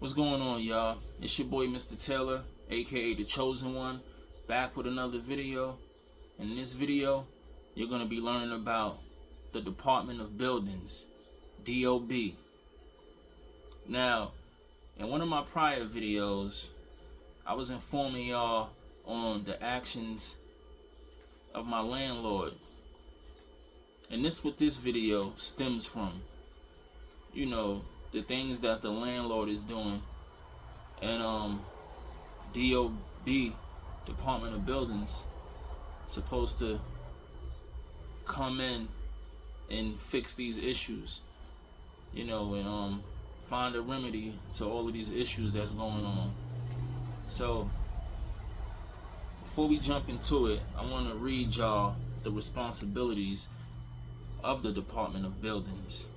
What's going on, y'all? It's your boy Mr. Taylor, aka The Chosen One, back with another video. In this video, you're going to be learning about the Department of Buildings, DOB. Now, in one of my prior videos, I was informing y'all on the actions of my landlord. And this what this video stems from. You know, the things that the landlord is doing. And DOB, Department of Buildings, supposed to come in and fix these issues, you know, and find a remedy to all of these issues that's going on. So before we jump into it, I want to read y'all the responsibilities of the Department of Buildings.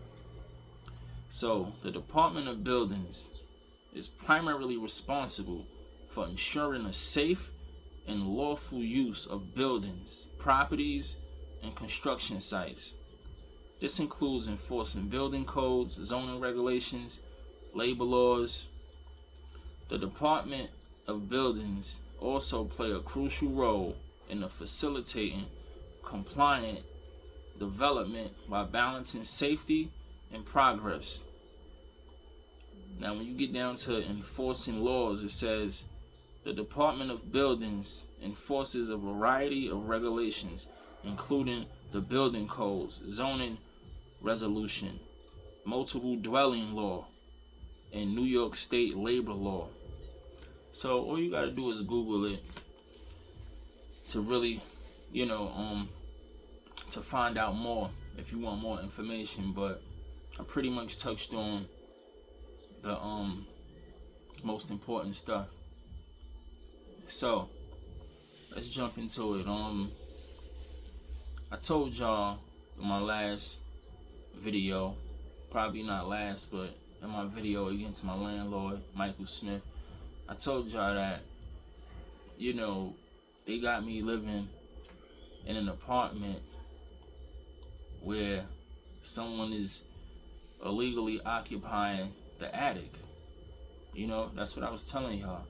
So the Department of Buildings is primarily responsible for ensuring a safe and lawful use of buildings, properties, and construction sites. This includes enforcing building codes, zoning regulations, labor laws. The Department of Buildings also play a crucial role in the facilitating compliant development by balancing safety and progress. Now, when you get down to enforcing laws, it says the Department of Buildings enforces a variety of regulations, including the building codes, zoning resolution, multiple dwelling law, and New York State labor law. So all you gotta do is Google it to really, to find out more if you want more information. But I pretty much touched on the most important stuff. So let's jump into it. I told y'all in my last video, probably not last, but in my video against my landlord, Michael Smith, I told y'all that, they got me living in an apartment where someone is illegally occupying the attic. That's what I was telling y'all.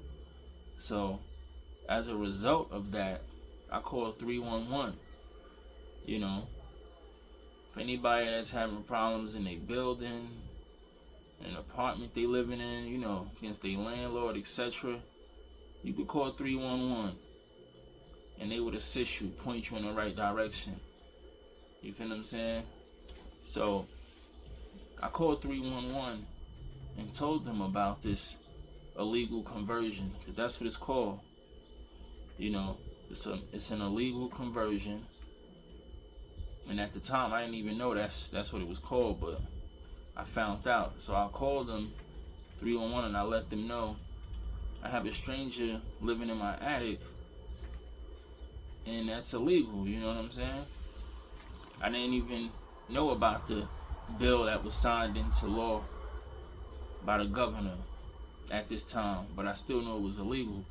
So as a result of that, I called 311. If anybody that's having problems in a building, in an apartment they living in, against their landlord, etc., you could call 311 and they would assist you, point you in the right direction. You feel what I'm saying? So I called 311 and told them about this illegal conversion, because that's what it's called. It's an illegal conversion. And at the time, I didn't even know that's what it was called, but I found out. So I called them, 311, and I let them know I have a stranger living in my attic, and that's illegal. You know what I'm saying? I didn't even know about the bill that was signed into law by the governor at this time, but I still know it was illegal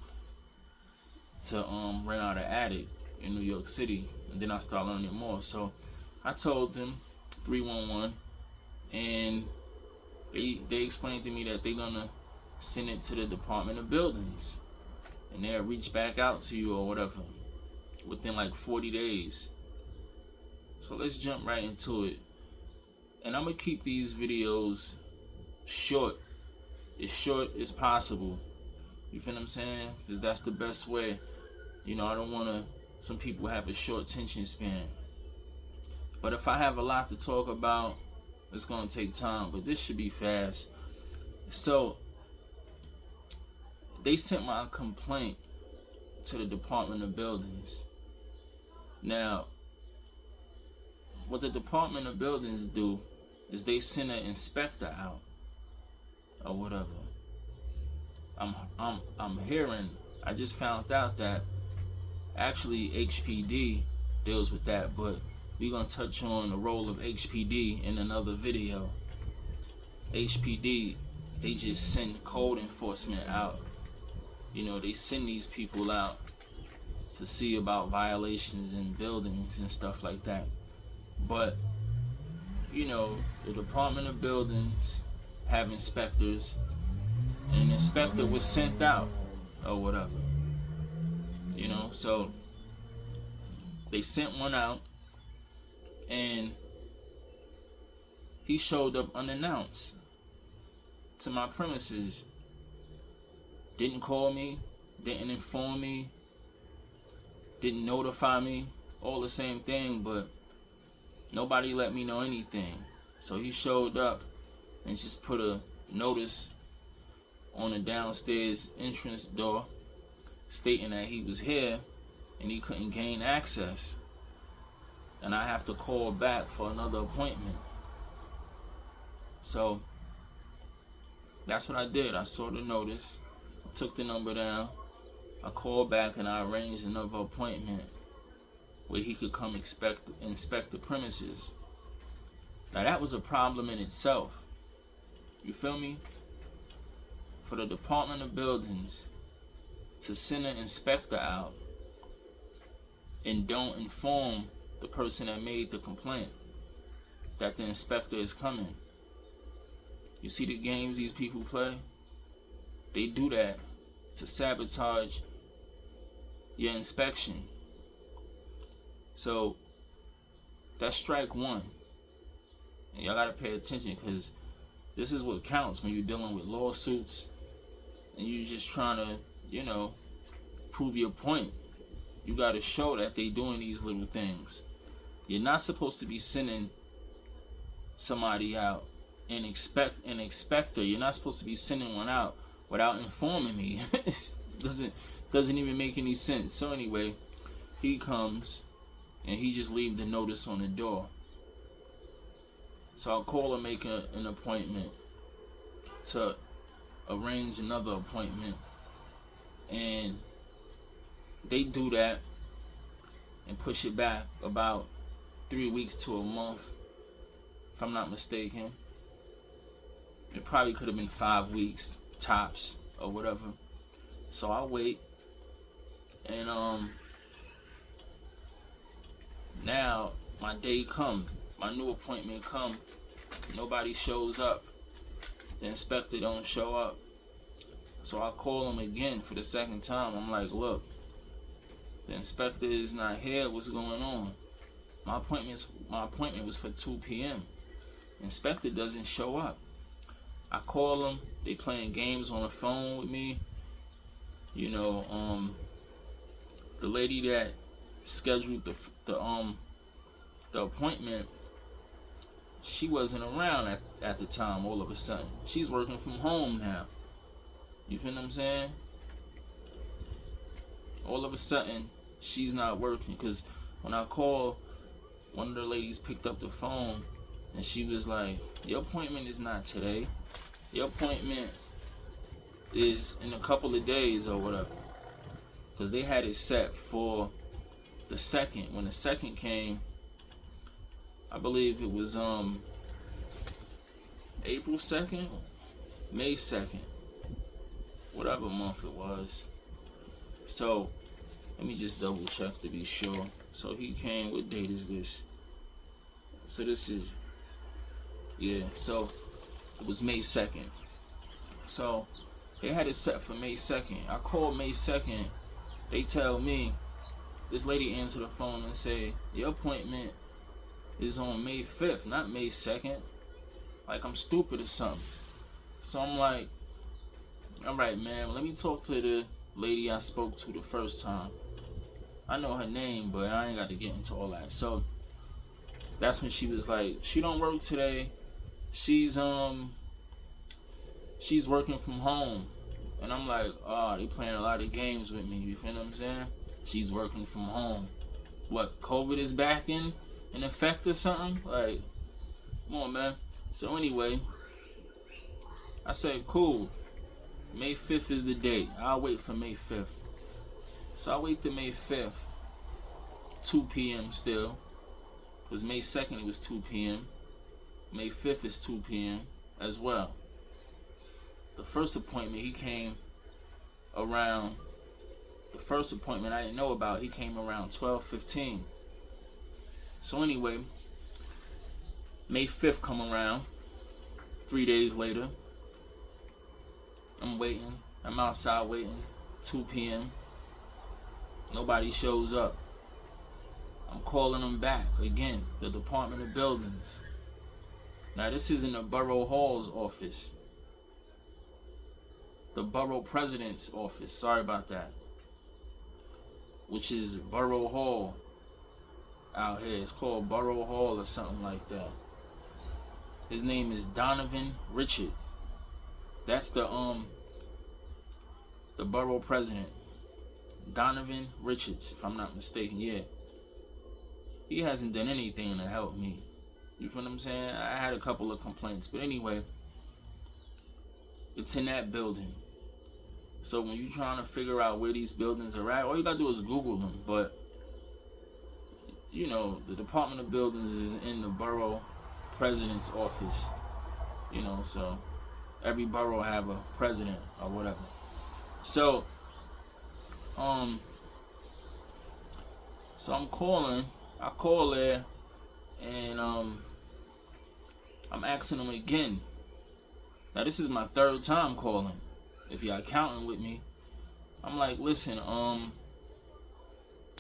to rent out an attic in New York City. And then I started learning more. So I told them, 311, and they explained to me that they're gonna send it to the Department of Buildings, and they'll reach back out to you or whatever within like 40 days. So let's jump right into it. And I'm gonna keep these videos short as possible. You feel what I'm saying? Because that's the best way. I don't want to, some people have a short attention span. But if I have a lot to talk about, it's going to take time. But this should be fast. So they sent my complaint to the Department of Buildings. Now, what the Department of Buildings do is they send an inspector out or whatever. I'm hearing, I just found out that actually HPD deals with that, but we're gonna touch on the role of HPD in another video. HPD, they just send code enforcement out. They send these people out to see about violations in buildings and stuff like that. But the Department of Buildings have inspectors, and an inspector was sent out or whatever. So they sent one out, and he showed up unannounced to my premises. Didn't call me, didn't inform me, didn't notify me, all the same thing, but nobody let me know anything. So he showed up and just put a notice on the downstairs entrance door stating that he was here and he couldn't gain access, and I have to call back for another appointment. So that's what I did. I saw the notice, took the number down, I called back, and I arranged another appointment where he could come inspect the premises. Now that was a problem in itself. You feel me? For the Department of Buildings to send an inspector out and don't inform the person that made the complaint that the inspector is coming. You see the games these people play? They do that to sabotage your inspection. So that's strike one. And y'all gotta pay attention, because this is what counts when you're dealing with lawsuits and you're just trying to, prove your point. You gotta show that they doing these little things. You're not supposed to be sending somebody out, an inspector. You're not supposed to be sending one out without informing me. doesn't even make any sense. So anyway, he comes and he just leaves the notice on the door. So I'll call and make an appointment to arrange another appointment, and they do that and push it back about 3 weeks to a month, if I'm not mistaken. It probably could have been 5 weeks tops or whatever. So I wait, and now my day come, my new appointment come. Nobody shows up. The inspector don't show up. So I call him again for the second time. I'm like, look, the inspector is not here. What's going on? My appointment was for 2 p.m. Inspector doesn't show up. I call them. They playing games on the phone with me. The lady that scheduled the appointment, she wasn't around at the time. All of a sudden, she's working from home now. You feel what I'm saying? All of a sudden, she's not working, because when I called, one of the ladies picked up the phone and she was like, your appointment is not today. Your appointment is in a couple of days or whatever. Because they had it set for the 2nd. When the 2nd came, I believe it was April 2nd, May 2nd, whatever month it was. So let me just double check to be sure. So he came, what date is this? So this is, so it was May 2nd. So they had it set for May 2nd. I called May 2nd. They tell me, this lady answered the phone and say, your appointment is on May 5th, not May 2nd. Like I'm stupid or something. So I'm like, all right, man, let me talk to the lady I spoke to the first time. I know her name, but I ain't got to get into all that. So that's when she was like, she don't work today. She's working from home. And I'm like, they playing a lot of games with me. You feel what I'm saying? She's working from home. What, COVID is back in effect or something? Like, come on, man. So anyway, I said, cool. May 5th is the date. I'll wait for May 5th. So I wait to May 5th, 2 p.m. still. Because May 2nd it was 2 p.m. May 5th is 2 p.m. as well. The first appointment he came around, the first appointment I didn't know about, he came around 12:15. So anyway, May 5th come around, 3 days later. I'm waiting. I'm outside waiting. 2 p.m. Nobody shows up. I'm calling them back again. The Department of Buildings. Now this isn't the Borough Hall's office. The Borough President's office. Sorry about that. Which is Borough Hall out here. It's called Borough Hall or something like that. His name is Donovan Richards. That's the borough president. Donovan Richards, if I'm not mistaken. Yeah. He hasn't done anything to help me. You feel what I'm saying? I had a couple of complaints. But anyway, it's in that building. So when you're trying to figure out where these buildings are at, all you gotta do is Google them. But, you know, the Department of Buildings is in the borough president's office. You know, so every borough have a president or whatever. So, I'm calling. I call there, and I'm asking them again. Now this is my 3rd time calling. If y'all counting with me, I'm like, listen, I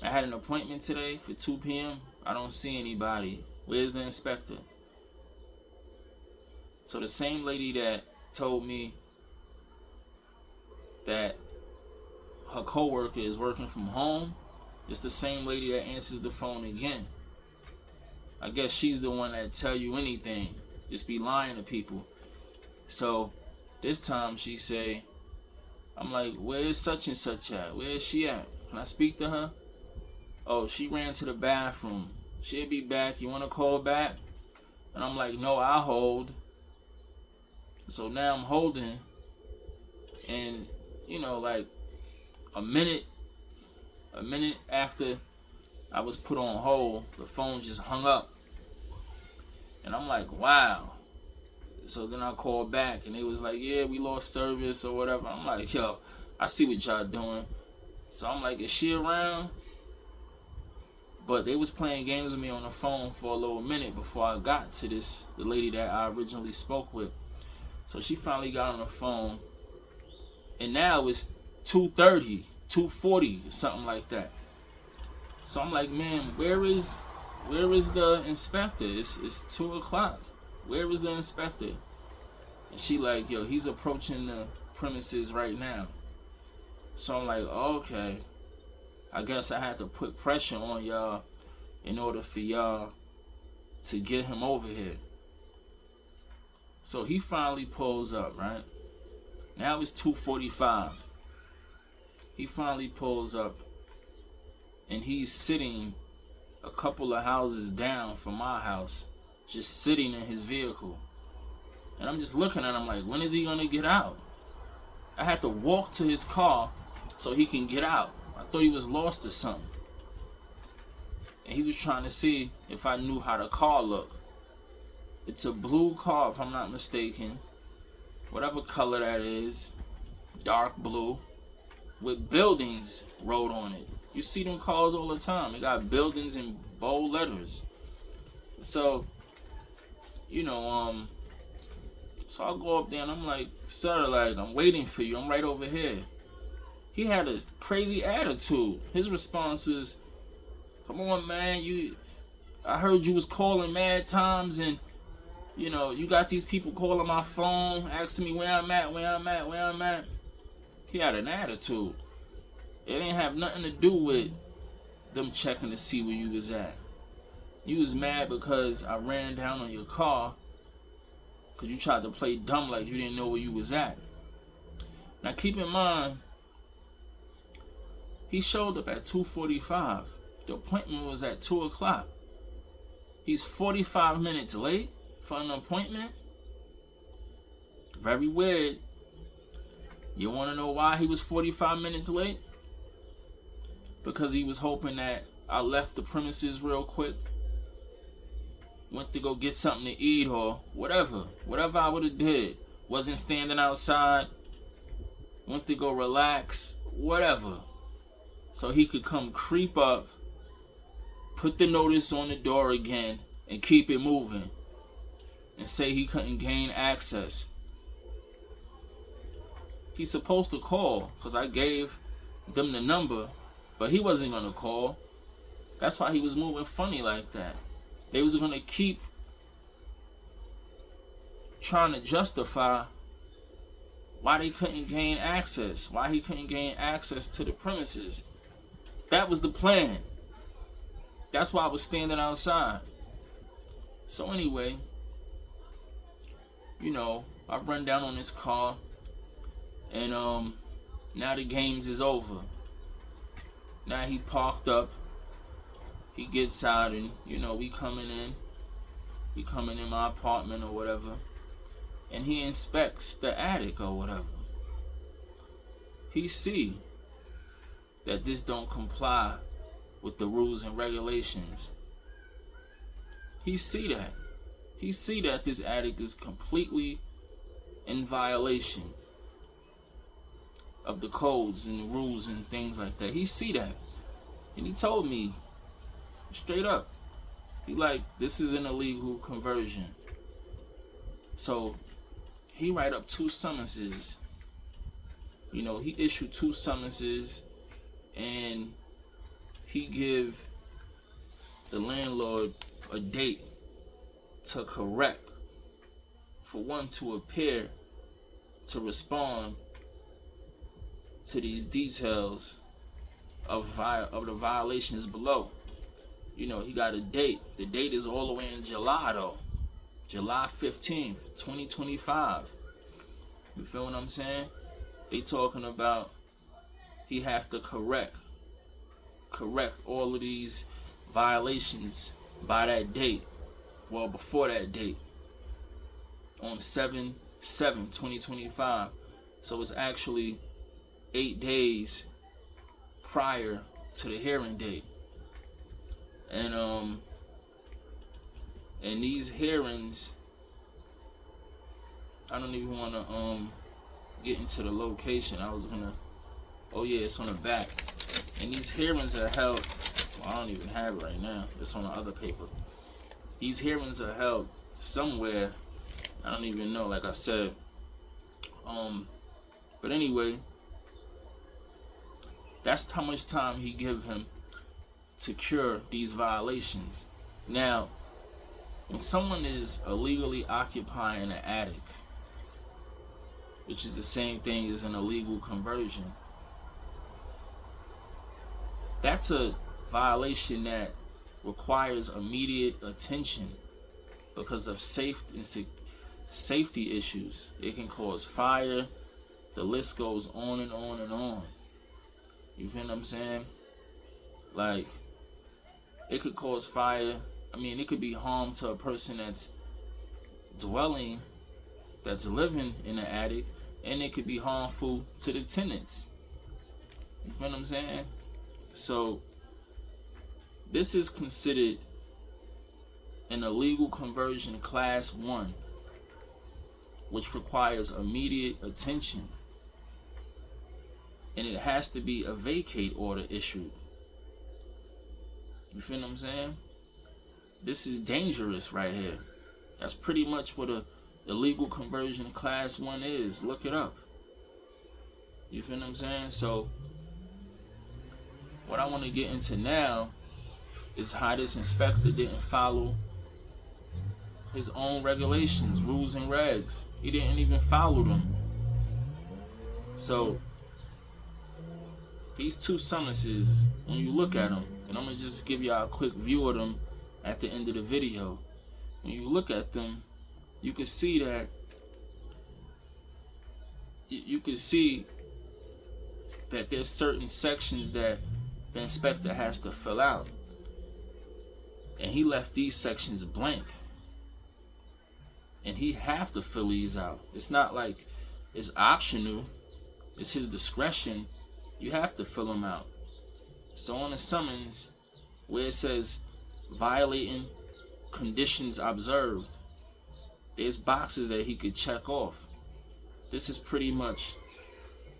had an appointment today for 2 p.m. I don't see anybody. Where's the inspector? So the same lady that told me that her coworker is working from home, it's the same lady that answers the phone again. I guess she's the one that tell you anything. Just be lying to people. So this time she say, I'm like, where is such and such at? Where is she at? Can I speak to her? Oh, she ran to the bathroom. She'll be back. You want to call back? And I'm like, no, I'll hold. So now I'm holding. And, you know, like a minute after I was put on hold, the phone just hung up. And I'm like, wow. So then I called back and they was like, yeah, we lost service or whatever. I'm like, yo, I see what y'all doing. So I'm like, is she around? But they was playing games with me on the phone for a little minute before I got to the lady that I originally spoke with. So she finally got on the phone. And now it's 2:30, 2:40, something like that. So I'm like, man, where is the inspector? It's 2 o'clock. Where is the inspector? And she like, yo, he's approaching the premises right now. So I'm like, okay. I guess I had to put pressure on y'all in order for y'all to get him over here. So he finally pulls up, right? Now it's 2:45. He finally pulls up and he's sitting a couple of houses down from my house, just sitting in his vehicle. And I'm just looking at him like, when is he gonna get out? I had to walk to his car so he can get out. I thought he was lost or something. And he was trying to see if I knew how the car looked. It's a blue car, if I'm not mistaken. Whatever color that is. Dark blue. With buildings wrote on it. You see them cars all the time. They got buildings in bold letters. So, you know, so I go up there and I'm like, sir, like, I'm waiting for you. I'm right over here. He had a crazy attitude. His response was, come on, man, I heard you was calling mad times and, you know, you got these people calling my phone, asking me where I'm at. He had an attitude. It didn't have nothing to do with them checking to see where you was at. You was mad because I ran down on your car because you tried to play dumb like you didn't know where you was at. Now keep in mind, he showed up at 2:45. The appointment was at 2 o'clock. He's 45 minutes late for an appointment. Very weird. You want to know why he was 45 minutes late? Because he was hoping that I left the premises real quick. Went to go get something to eat or whatever. Whatever I would have did. Wasn't standing outside. Went to go relax. Whatever. So he could come creep up, put the notice on the door again, and keep it moving. And say he couldn't gain access. He's supposed to call because I gave them the number, but he wasn't going to call. That's why he was moving funny like that. They was going to keep trying to justify why they couldn't gain access, why he couldn't gain access to the premises. That was the plan. That's why I was standing outside. So anyway, I run down on this car, and now the games is over. Now he parked up, he gets out, and we coming in my apartment or whatever, and he inspects the attic or whatever. He see that this don't comply with the rules and regulations. He see that this attic is completely in violation of the codes and rules and things like that. He see that, and he told me straight up, he like, this is an illegal conversion. So he write up 2 summonses. He issued 2 summonses, and he give the landlord a date to correct, for one to appear to respond to these details of the violations below. He got a date. The date is all the way in July though. July 15th, 2025. You feel what I'm saying? They talking about he have to correct all of these violations by that date. Well, before that date, on 7/7/2025. So it's actually 8 days prior to the hearing date. And these hearings, I don't even want to get into the location. I was gonna, oh yeah, it's on the back. And these hearings are held, well, I don't even have it right now, it's on the other paper. These hearings are held somewhere, I don't even know, like I said. But anyway, that's how much time he give him to cure these violations. Now, when someone is illegally occupying an attic, which is the same thing as an illegal conversion, that's a violation that requires immediate attention because of safety issues. It can cause fire. The list goes on and on and on. You feel what I'm saying? Like, it could cause fire. I mean, it could be harm to a person that's living in the attic, and it could be harmful to the tenants. You feel what I'm saying? So, this is considered an illegal conversion class 1, which requires immediate attention. And it has to be a vacate order issued. You feel what I'm saying? This is dangerous right here. That's pretty much what a illegal conversion class 1 is. Look it up. You feel what I'm saying? So, what I want to get into now is how this inspector didn't follow his own regulations, rules and regs. He didn't even follow them. So, these 2 summonses, when you look at them, and I'm going to just give y'all a quick view of them at the end of the video. When you look at them, you can see that there's certain sections that the inspector has to fill out. And he left these sections blank. And he have to fill these out. It's not like it's optional. It's his discretion. You have to fill them out. So on the summons, where it says violating conditions observed, there's boxes that he could check off. This is pretty much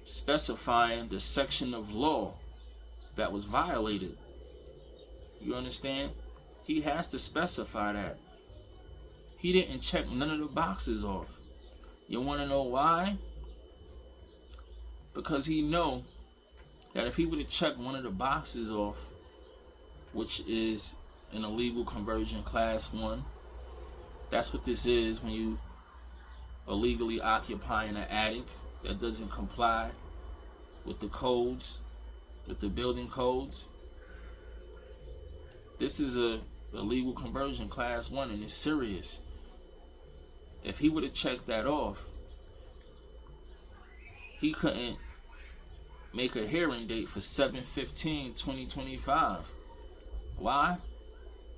specifying the section of law that was violated. You understand? He has to specify that. He didn't check none of the boxes off. You want to know why? because he know that if he would have checked one of the boxes off, which is an illegal conversion class 1, that's what this is when you illegally occupying an attic that doesn't comply with the codes, with the building codes. This is a illegal conversion class 1, and it's serious. If he would have checked that off, he couldn't make a hearing date for 7/15/2025. Why?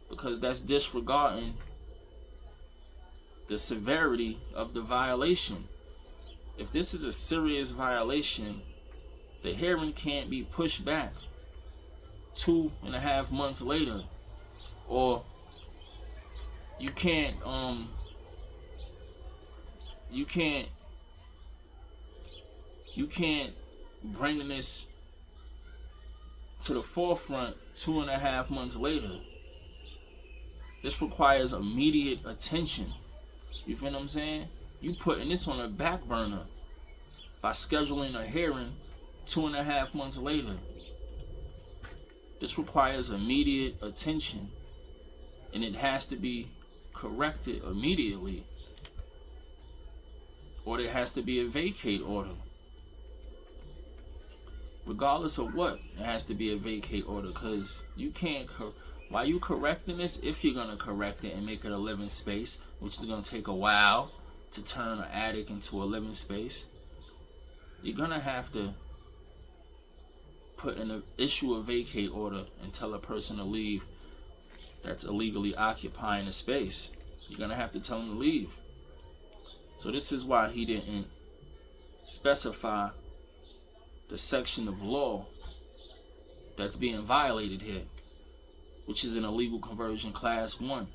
Because that's disregarding the severity of the violation. If this is a serious violation, the hearing can't be pushed back 2.5 months later, or you can't bring this to the forefront 2.5 months later. This requires immediate attention. You feel what I'm saying? You putting this on a back burner by scheduling a hearing 2.5 months later. This requires immediate attention, and it has to be corrected immediately, or there has to be a vacate order. Regardless of what, it has to be a vacate order, because you can't, while you correcting this, if you're going to correct it and make it a living space, which is going to take a while to turn an attic into a living space, you're going to have to issue a vacate order and tell a person to leave that's illegally occupying a space. You're going to have to tell them to leave. So this is why he didn't specify the section of law that's being violated here, which is an illegal conversion class 1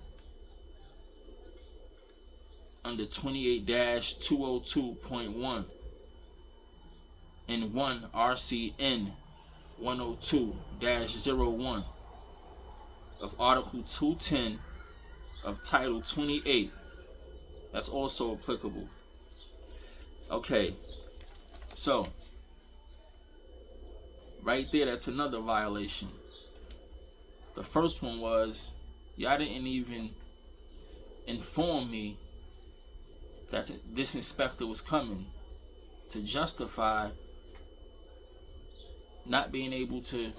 under 28-202.1 and 1 RCN 102-01 of Article 210 of Title 28. That's also applicable. Okay, so right there, that's another violation. The first one was, y'all didn't even inform me that this inspector was coming, to justify not being able to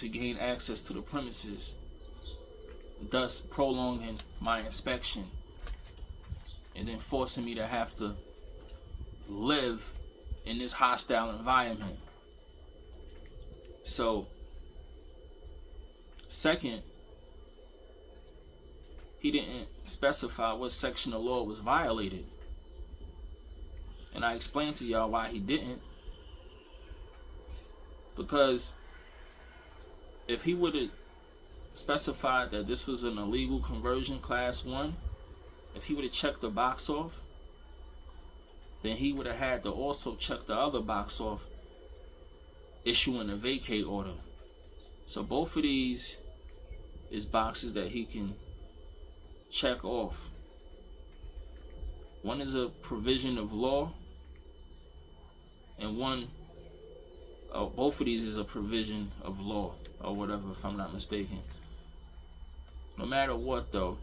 gain access to the premises, thus prolonging my inspection and then forcing me to have to live in this hostile environment. So, second, he didn't specify what section of law was violated. And I explained to y'all why he didn't. Because if he would have specified that this was an illegal conversion class 1, if he would have checked the box off, then he would have had to also check the other box off, issuing a vacate order. So both of these is boxes that he can check off. One is a provision of law, and both of these is a provision of law, or whatever, if I'm not mistaken. No matter what, though,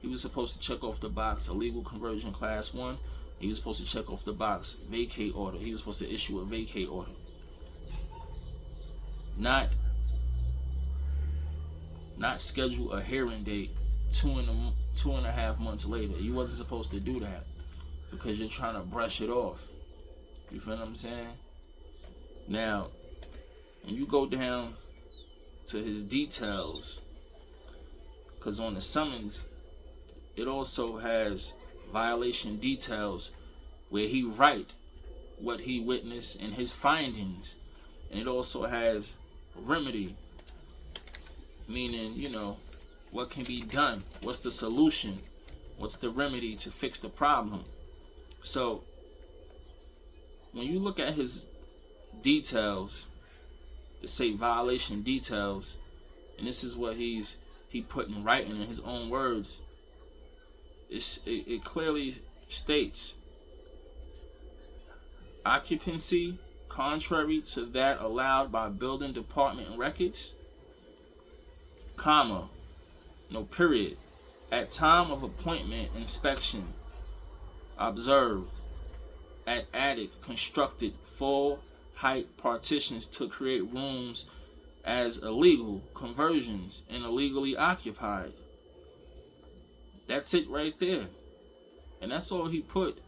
he was supposed to check off the box illegal conversion class 1. He was supposed to check off the box vacate order. He was supposed to issue a vacate order. Not schedule a hearing date 2.5 months later. You wasn't supposed to do that, because you're trying to brush it off. You feel what I'm saying? Now, when you go down to his details, because on the summons, it also has violation details where he write what he witnessed and his findings, and it also has remedy, meaning, what can be done, what's the solution, what's the remedy to fix the problem. So when you look at his details, it say violation details, and this is what he put in writing in his own words. It clearly states occupancy contrary to that allowed by building department records, comma, no period, at time of appointment inspection observed at attic constructed full height partitions to create rooms as illegal conversions and illegally occupied. That's it right there. And that's all he put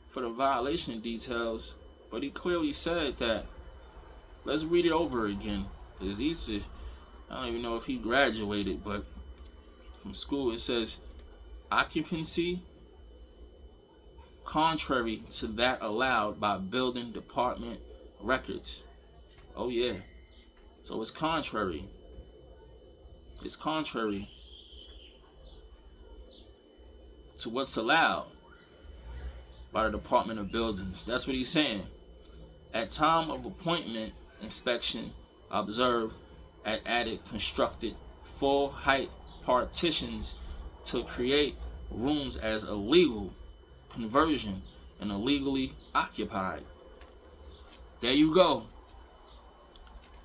for the violation details. But he clearly said that. Let's read it over again. Because I don't even know if he graduated, but from school it says occupancy contrary to that allowed by building department records. Oh yeah. So it's contrary. It's contrary to what's allowed by the Department of Buildings. That's what he's saying. At time of appointment inspection observed at attic constructed full height partitions to create rooms as illegal conversion and illegally occupied. There you go.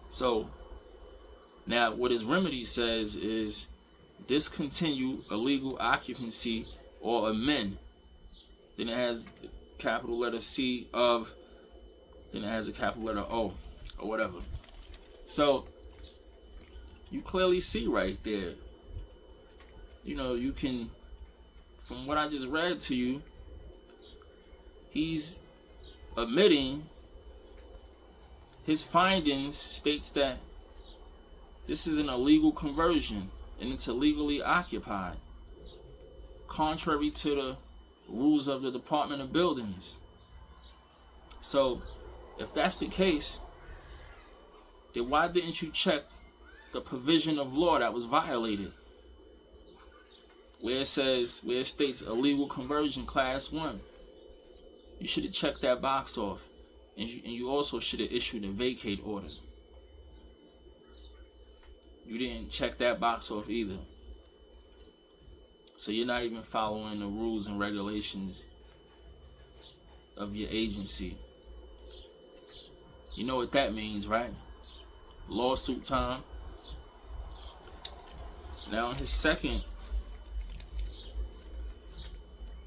So now what his remedy says is discontinue illegal occupancy or amend. Then it has the capital letter C of, then it has a capital letter O or whatever. So you clearly see right there, you know, you can, from what I just read to you, he's admitting his findings states that this is an illegal conversion and it's illegally occupied, contrary to the rules of the Department of Buildings. So if that's the case, then why didn't you check the provision of law that was violated, where it states illegal conversion class 1? You should have checked that box off, and you also should have issued a vacate order. You didn't check that box off either. So you're not even following the rules and regulations of your agency. You know what that means, right? Lawsuit time. Now, in his second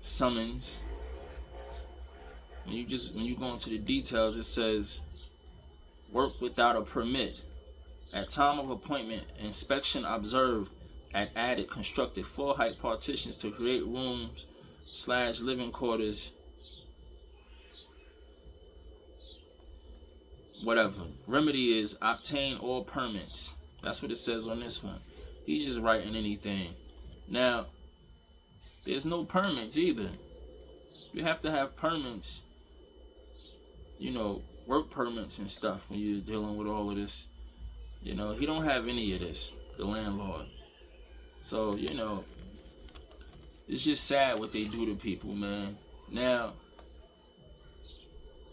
summons, when you go into the details, it says work without a permit. At time of appointment, inspection observed at attic constructed full height partitions to create rooms / living quarters. Whatever. Remedy is obtain all permits. That's what it says on this one. He's just writing anything. Now, there's no permits either. You have to have permits, you know, work permits and stuff when you're dealing with all of this. You know, he don't have any of this, the landlord. So, you know, it's just sad what they do to people, man. Now,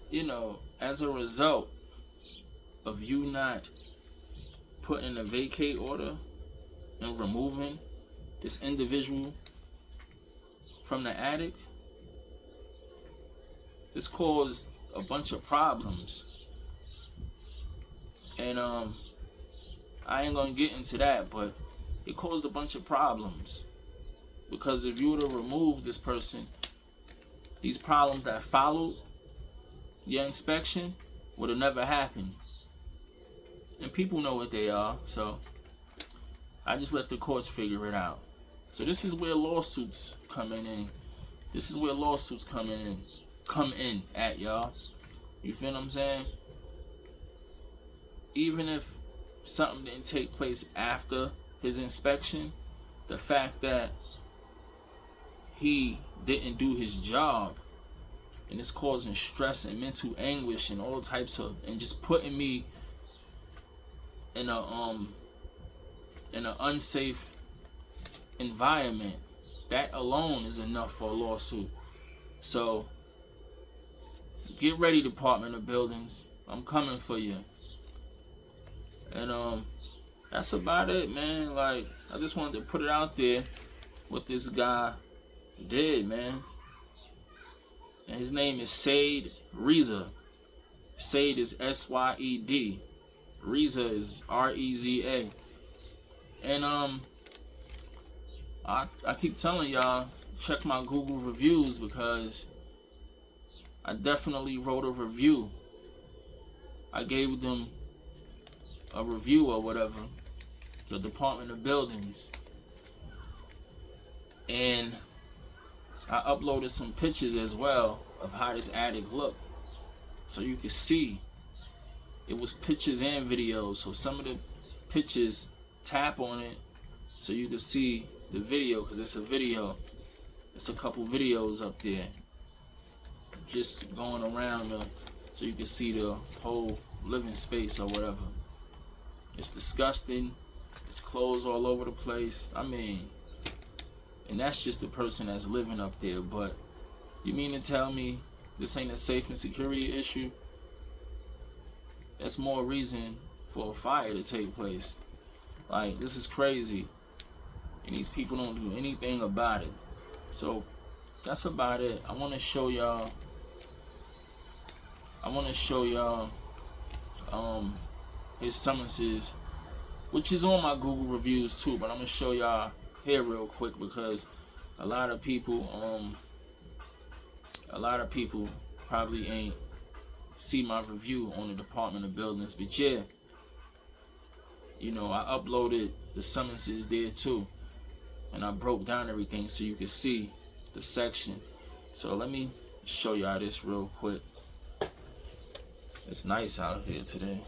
you know, as a result of you not putting a vacate order and removing this individual from the attic, this caused a bunch of problems. And I ain't gonna get into that, but it caused a bunch of problems. Because if you would have removed this person, these problems that followed your inspection would have never happened. And people know what they are, so I just let the courts figure it out. So this is where lawsuits come in. This is where lawsuits come in at, y'all. You feel what I'm saying? Even if something didn't take place after his inspection, the fact that he didn't do his job and it's causing stress and mental anguish and all types of, and just putting me in a unsafe environment, that alone is enough for a lawsuit. So get ready, Department of Buildings. I'm coming for you. And that's about it, man. Like, I just wanted to put it out there what this guy did, man. And his name is Said Reza. Said is SYED. Reza is REZA. And I keep telling y'all, check my Google reviews, because I definitely wrote a review. I gave them a review or whatever, the Department of Buildings, and I uploaded some pictures as well of how this attic looked, so you could see. It was pictures and videos, so some of the pictures, tap on it so you can see the video, because it's a video. It's a couple videos up there just going around so you can see the whole living space or whatever. It's disgusting. It's clothes all over the place. I mean, and that's just the person that's living up there. But you mean to tell me this ain't a safe and security issue? That's more reason for a fire to take place. Like, this is crazy, and these people don't do anything about it. So that's about it. I want to show y'all his summonses, which is on my Google reviews too, but I'm gonna show y'all here real quick, because a lot of people probably ain't see my review on the Department of Buildings. But yeah, you know, I uploaded the summonses there too, and I broke down everything so you can see the section. So let me show y'all this real quick. It's nice out here today.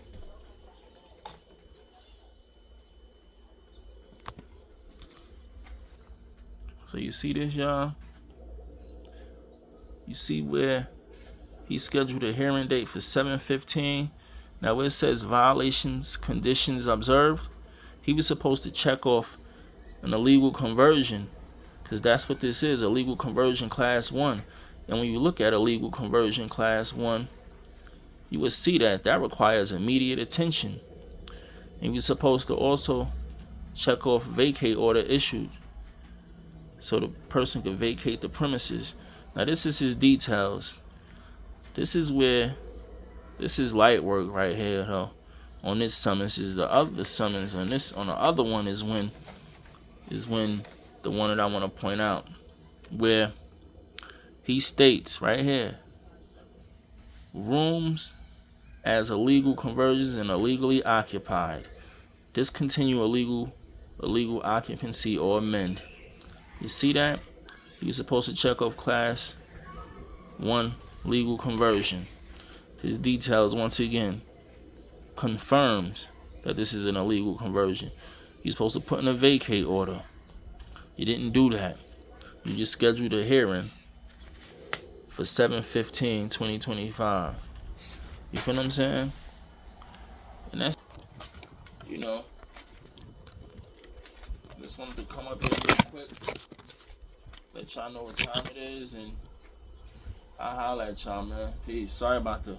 So you see this, y'all? You see where he scheduled a hearing date for 7/15. Now where it says violations, conditions observed, he was supposed to check off an illegal conversion, because that's what this is, illegal conversion class 1. And when you look at illegal conversion class 1, you would see that requires immediate attention. And you're supposed to also check off vacate order issued, so the person could vacate the premises. Now this is his details. This is light work right here though. On this summons is the other summons. On the other one is when the one that I want to point out, where he states right here, rooms as illegal conversions and illegally occupied, discontinue illegal occupancy or amend. You see that? He's supposed to check off class 1 legal conversion. His details once again confirms that this is an illegal conversion. You're supposed to put in a vacate order. You didn't do that. You just scheduled a hearing for 7/15/2025. You feel what I'm saying? And that's, you know, just wanted to come up here real quick, let y'all know what time it is, and I'll holler at y'all, man. Peace. Sorry about that.